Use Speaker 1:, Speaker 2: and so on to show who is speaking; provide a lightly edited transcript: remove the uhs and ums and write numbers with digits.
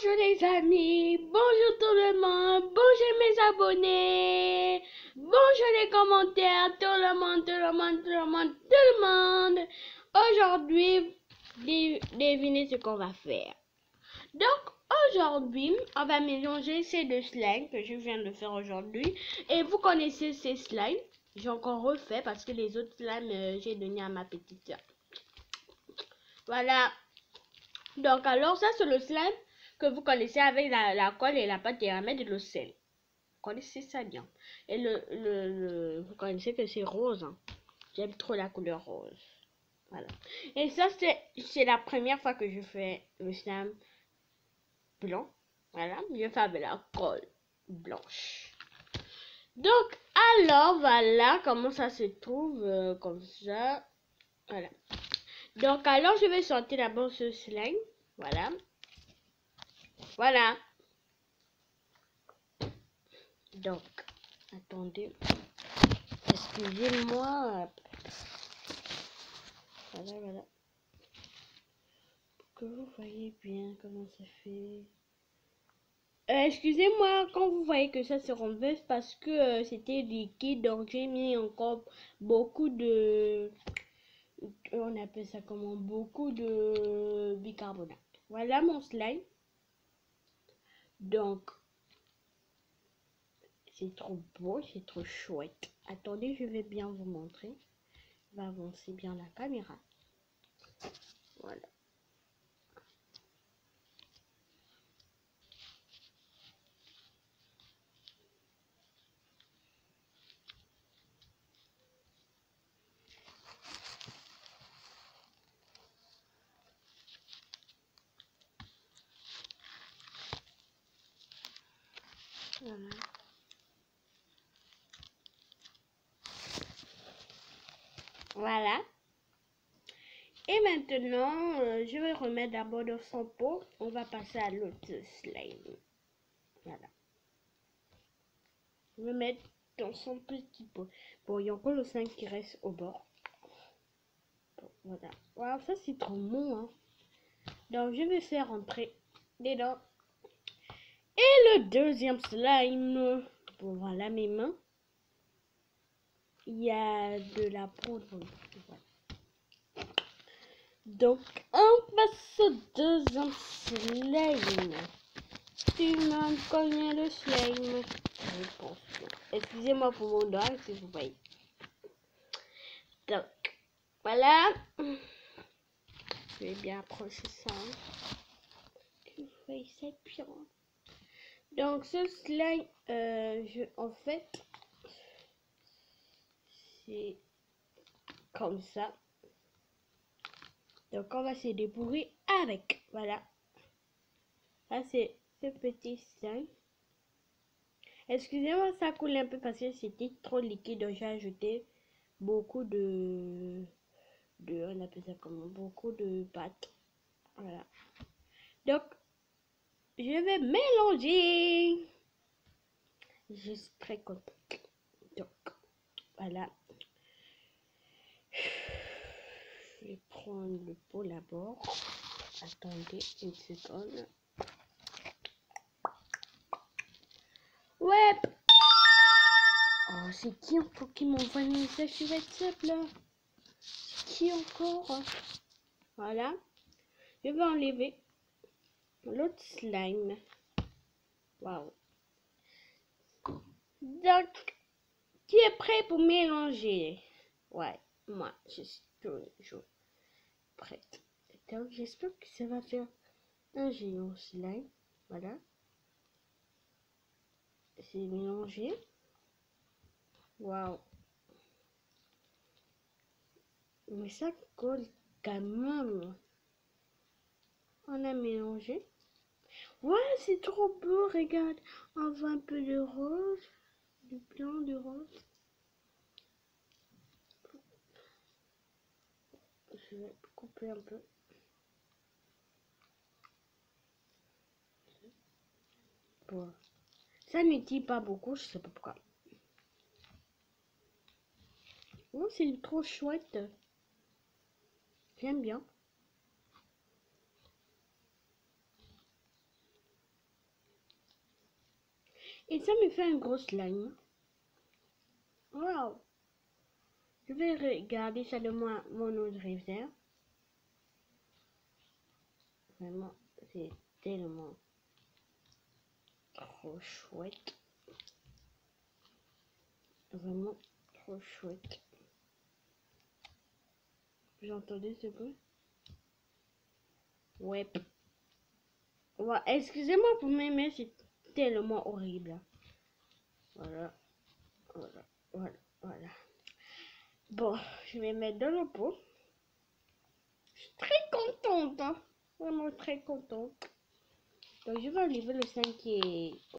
Speaker 1: Bonjour les amis, bonjour tout le monde, bonjour mes abonnés, bonjour les commentaires, tout le monde, tout le monde, tout le monde, tout le monde. Aujourd'hui, devinez ce qu'on va faire. Donc aujourd'hui, on va mélanger ces deux slimes que je viens de faire aujourd'hui. Et vous connaissez ces slimes, j'ai encore refait parce que les autres slimes, j'ai donné à ma petite soeur. Voilà. Donc alors ça c'est le slime que vous connaissez avec la colle et la pâte et et le sel. Vous connaissez ça bien. Et vous connaissez que c'est rose. Hein. J'aime trop la couleur rose. Voilà. Et ça c'est la première fois que je fais le slime blanc. Voilà. Je fais avec la colle blanche. Donc alors voilà comment ça se trouve comme ça. Voilà. Donc alors je vais sortir d'abord ce slime. Voilà. Voilà. Donc, attendez. Excusez-moi. Voilà, voilà. Pour que vous voyez bien comment ça fait. Excusez-moi quand vous voyez que ça se renverse parce que c'était liquide. Donc, j'ai mis encore beaucoup de... On appelle ça comment? Beaucoup de bicarbonate. Voilà mon slime. Donc, c'est trop beau, c'est trop chouette. Attendez, je vais bien vous montrer. Je vais avancer bien la caméra. Voilà. Voilà. Voilà. Et maintenant, je vais remettre d'abord dans son pot. On va passer à l'autre slime. Voilà. Je vais mettre dans son petit pot. Bon, il y a encore le slime qui reste au bord. Bon, voilà. Wow, ça c'est trop bon, hein. Donc, je vais faire rentrer dedans. Et le deuxième slime. Bon, voilà mes mains. Il y a de la poudre. Voilà. Donc, on passe au deuxième slime. Tu m'as cogné le slime. Je pense. Excusez-moi pour mon doigt, si vous voyez. Donc, voilà. Je vais bien approcher ça. Que vous voyez ça bien. Donc, ce slime, en fait, c'est comme ça. Donc, on va se débrouiller avec. Voilà. Là, c'est ce petit slime. Excusez-moi, ça coule un peu parce que c'était trop liquide. Donc, j'ai ajouté beaucoup on appelle ça comment, beaucoup de pâte. Voilà. Donc, je vais mélanger. Je suis très contente. Donc, voilà. Je vais prendre le pot d'abord. Attendez une seconde. Ouais. Oh, c'est qui encore qui m'envoie un message sur WhatsApp là? C'est qui encore? Voilà. Je vais enlever l'autre slime. Waouh. Donc, qui est prêt pour mélanger? Ouais, moi, je suis toujours prête. Donc, j'espère que ça va faire un géant slime. Voilà. C'est mélangé. Waouh. Mais ça colle quand même. On a mélangé. Ouais, c'est trop beau, regarde. On voit un peu de rose, du blanc, de rose. Je vais couper un peu. Bon. Ça ne tire pas beaucoup, je sais pas pourquoi. Oh, c'est trop chouette. J'aime bien. Et ça me fait un gros slime. Wow. Je vais regarder ça de mon autre rivière. Vraiment, c'est tellement trop chouette. Vraiment trop chouette. Vous entendez ce bruit? Ouais. Ouais. Excusez-moi pour m'aimer, c'est tellement horrible. Voilà. Voilà. Voilà. Voilà. Bon, je vais mettre dans le pot. Je suis très contente. Hein? Vraiment très contente. Donc, je vais enlever le sein qui est